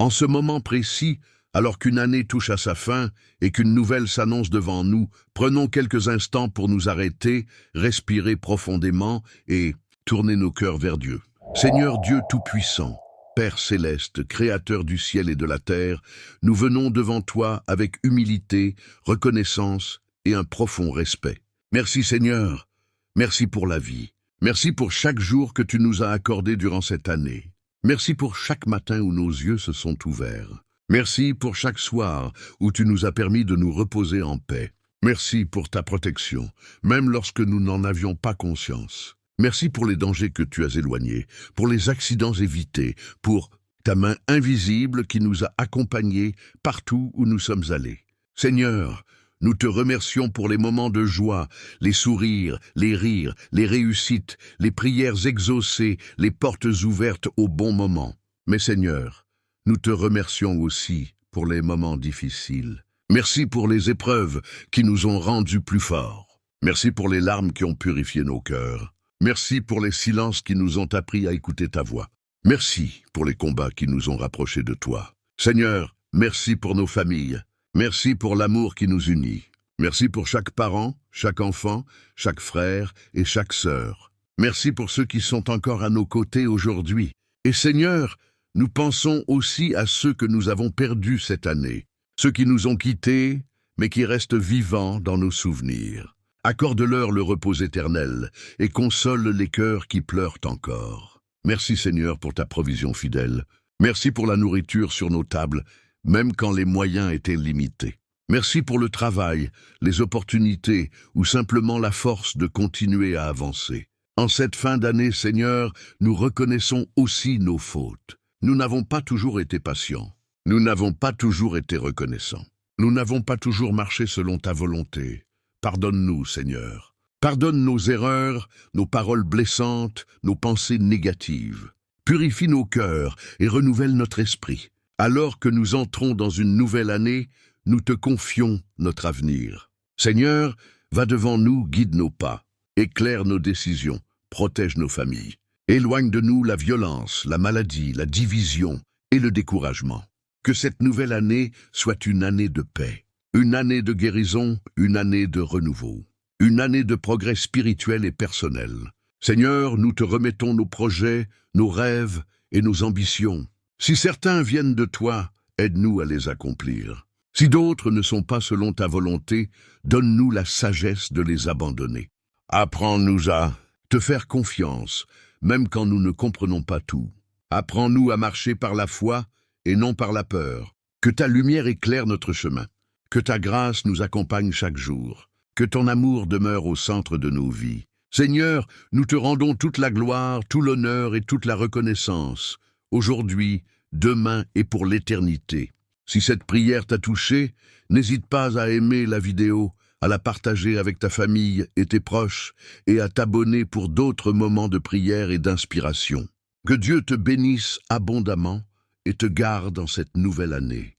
En ce moment précis, alors qu'une année touche à sa fin et qu'une nouvelle s'annonce devant nous, prenons quelques instants pour nous arrêter, respirer profondément et tourner nos cœurs vers Dieu. Seigneur Dieu Tout-Puissant, Père Céleste, Créateur du ciel et de la terre, nous venons devant toi avec humilité, reconnaissance et un profond respect. Merci Seigneur, merci pour la vie, merci pour chaque jour que tu nous as accordé durant cette année. Merci pour chaque matin où nos yeux se sont ouverts. Merci pour chaque soir où tu nous as permis de nous reposer en paix. Merci pour ta protection, même lorsque nous n'en avions pas conscience. Merci pour les dangers que tu as éloignés, pour les accidents évités, pour ta main invisible qui nous a accompagnés partout où nous sommes allés. Seigneur, nous te remercions pour les moments de joie, les sourires, les rires, les réussites, les prières exaucées, les portes ouvertes au bon moment. Mais Seigneur, nous te remercions aussi pour les moments difficiles. Merci pour les épreuves qui nous ont rendus plus forts. Merci pour les larmes qui ont purifié nos cœurs. Merci pour les silences qui nous ont appris à écouter ta voix. Merci pour les combats qui nous ont rapprochés de toi. Seigneur, merci pour nos familles. Merci pour l'amour qui nous unit. Merci pour chaque parent, chaque enfant, chaque frère et chaque sœur. Merci pour ceux qui sont encore à nos côtés aujourd'hui. Et Seigneur, nous pensons aussi à ceux que nous avons perdus cette année, ceux qui nous ont quittés, mais qui restent vivants dans nos souvenirs. Accorde-leur le repos éternel et console les cœurs qui pleurent encore. Merci Seigneur pour ta provision fidèle. Merci pour la nourriture sur nos tables, même quand les moyens étaient limités. Merci pour le travail, les opportunités ou simplement la force de continuer à avancer. En cette fin d'année, Seigneur, nous reconnaissons aussi nos fautes. Nous n'avons pas toujours été patients. Nous n'avons pas toujours été reconnaissants. Nous n'avons pas toujours marché selon ta volonté. Pardonne-nous, Seigneur. Pardonne nos erreurs, nos paroles blessantes, nos pensées négatives. Purifie nos cœurs et renouvelle notre esprit. Alors que nous entrons dans une nouvelle année, nous te confions notre avenir. Seigneur, va devant nous, guide nos pas, éclaire nos décisions, protège nos familles. Éloigne de nous la violence, la maladie, la division et le découragement. Que cette nouvelle année soit une année de paix, une année de guérison, une année de renouveau, une année de progrès spirituel et personnel. Seigneur, nous te remettons nos projets, nos rêves et nos ambitions. Si certains viennent de toi, aide-nous à les accomplir. Si d'autres ne sont pas selon ta volonté, donne-nous la sagesse de les abandonner. Apprends-nous à te faire confiance, même quand nous ne comprenons pas tout. Apprends-nous à marcher par la foi et non par la peur. Que ta lumière éclaire notre chemin. Que ta grâce nous accompagne chaque jour. Que ton amour demeure au centre de nos vies. Seigneur, nous te rendons toute la gloire, tout l'honneur et toute la reconnaissance, aujourd'hui, demain et pour l'éternité. Si cette prière t'a touché, n'hésite pas à aimer la vidéo, à la partager avec ta famille et tes proches, et à t'abonner pour d'autres moments de prière et d'inspiration. Que Dieu te bénisse abondamment et te garde en cette nouvelle année.